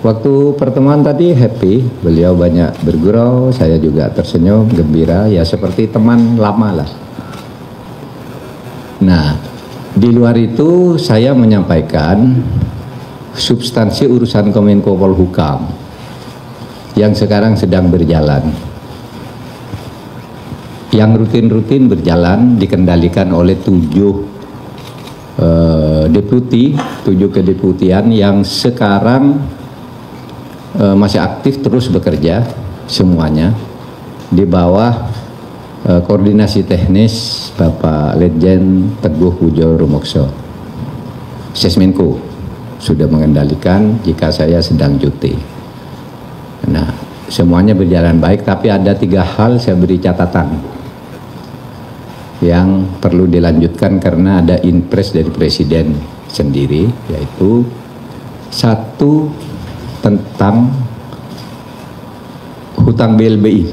Waktu pertemuan tadi happy, beliau banyak bergurau, saya juga tersenyum, gembira, ya seperti teman lama lah. Nah, di luar itu saya menyampaikan substansi urusan Kemenko Polhukam yang sekarang sedang berjalan, yang rutin-rutin berjalan, dikendalikan oleh 7 deputi, 7 kedeputian yang sekarang masih aktif terus bekerja semuanya di bawah koordinasi teknis Bapak Letjen Teguh Pujo Rumokso. Sesmenko sudah mengendalikan jika saya sedang cuti. Nah, semuanya berjalan baik, tapi ada 3 hal saya beri catatan yang perlu dilanjutkan karena ada impres dari Presiden sendiri, yaitu 1, tentang hutang BLBI.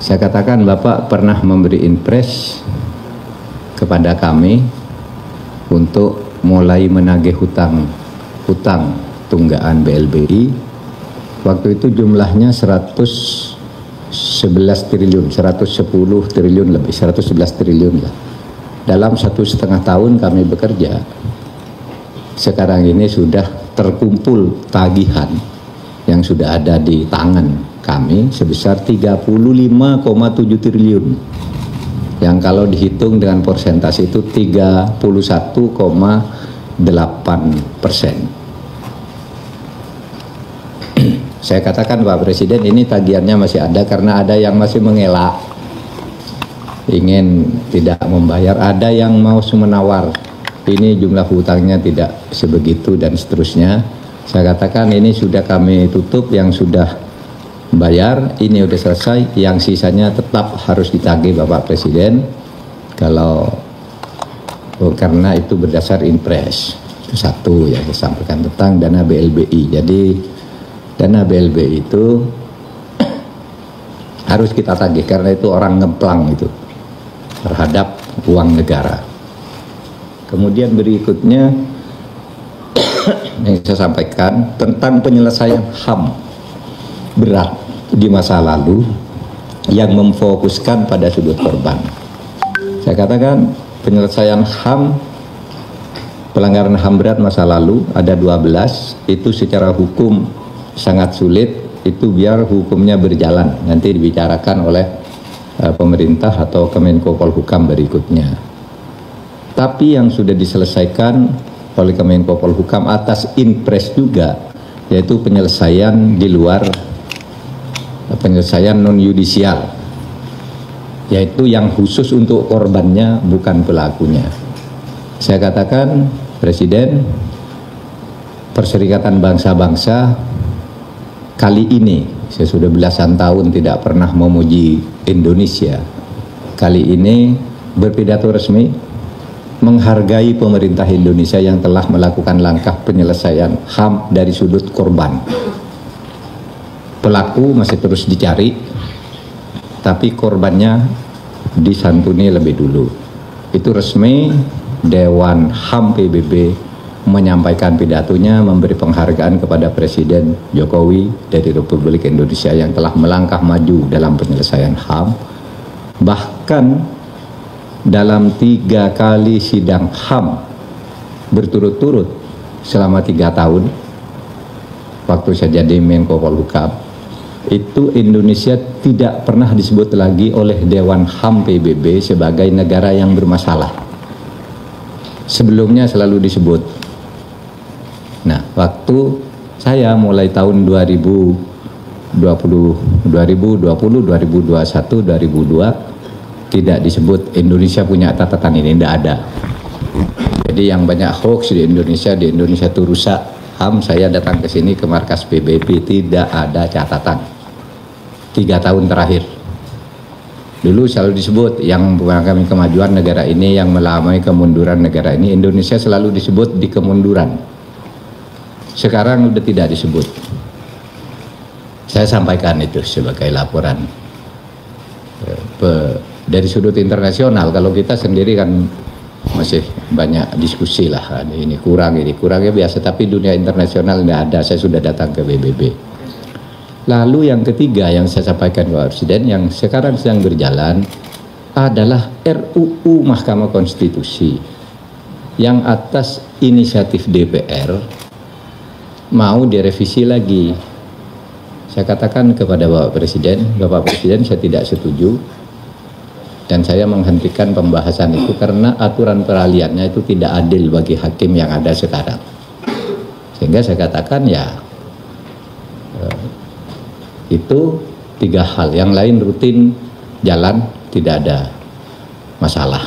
Saya katakan Bapak pernah memberi impres kepada kami untuk mulai menagih hutang tunggaan BLBI. Waktu itu jumlahnya 111 triliun, 110 triliun lebih, 111 triliun lah. Dalam 1,5 tahun kami bekerja, sekarang ini sudah terkumpul tagihan yang sudah ada di tangan kami sebesar 35,7 triliun, yang kalau dihitung dengan persentase itu 31,8%. Saya katakan Pak Presiden, ini tagihannya masih ada karena ada yang masih mengelak, ingin tidak membayar, ada yang mau menawar, ini jumlah hutangnya tidak sebegitu dan seterusnya. Saya katakan ini sudah kami tutup, yang sudah bayar ini sudah selesai, yang sisanya tetap harus ditagih Bapak Presiden karena itu berdasar impres. Itu 1 yang saya sampaikan tentang dana BLBI. Jadi dana BLBI itu harus kita tagih karena itu orang ngemplang itu terhadap uang negara. Kemudian berikutnya yang saya sampaikan tentang penyelesaian HAM berat di masa lalu yang memfokuskan pada sudut korban. Saya katakan penyelesaian HAM, pelanggaran HAM berat masa lalu ada 12, itu secara hukum sangat sulit, itu biar hukumnya berjalan, nanti dibicarakan oleh pemerintah atau Kemenko Polhukam berikutnya. Tapi yang sudah diselesaikan oleh Kemenko Polhukam atas impres juga, yaitu penyelesaian di luar, penyelesaian non yudisial, yaitu yang khusus untuk korbannya bukan pelakunya. Saya katakan Presiden, Perserikatan Bangsa-Bangsa kali ini, saya sudah belasan tahun tidak pernah memuji Indonesia, kali ini berpidato resmi menghargai pemerintah Indonesia yang telah melakukan langkah penyelesaian HAM dari sudut korban. Pelaku masih terus dicari, tapi korbannya disantuni lebih dulu. Itu resmi Dewan HAM PBB menyampaikan pidatonya, memberi penghargaan kepada Presiden Jokowi dari Republik Indonesia yang telah melangkah maju dalam penyelesaian HAM. Bahkan dalam 3 kali sidang HAM berturut-turut selama 3 tahun waktu saya jadi Menko Polhukam, itu Indonesia tidak pernah disebut lagi oleh Dewan HAM PBB sebagai negara yang bermasalah. Sebelumnya selalu disebut. Nah, waktu saya mulai tahun 2020, 2021, 2002 tidak disebut Indonesia punya catatan ini, tidak ada. Jadi yang banyak hoax di Indonesia itu rusak HAM. Saya datang ke sini ke markas PBB, tidak ada catatan 3 tahun terakhir. Dulu selalu disebut yang mengalami kemajuan negara ini, yang melamai kemunduran negara ini, Indonesia selalu disebut di kemunduran. Sekarang sudah tidak disebut. Saya sampaikan itu sebagai laporan dari sudut internasional. Kalau kita sendiri kan masih banyak diskusi lah, ini kurang ya biasa, tapi dunia internasional nggak ada. Saya sudah datang ke PBB. Lalu yang ketiga yang saya sampaikan ke Bapak Presiden yang sekarang sedang berjalan adalah RUU Mahkamah Konstitusi yang atas inisiatif DPR mau direvisi lagi. Saya katakan kepada Bapak Presiden saya tidak setuju dan saya menghentikan pembahasan itu karena aturan peralihannya itu tidak adil bagi hakim yang ada sekarang. Sehingga saya katakan ya itu 3 hal, yang lain rutin jalan, tidak ada masalah.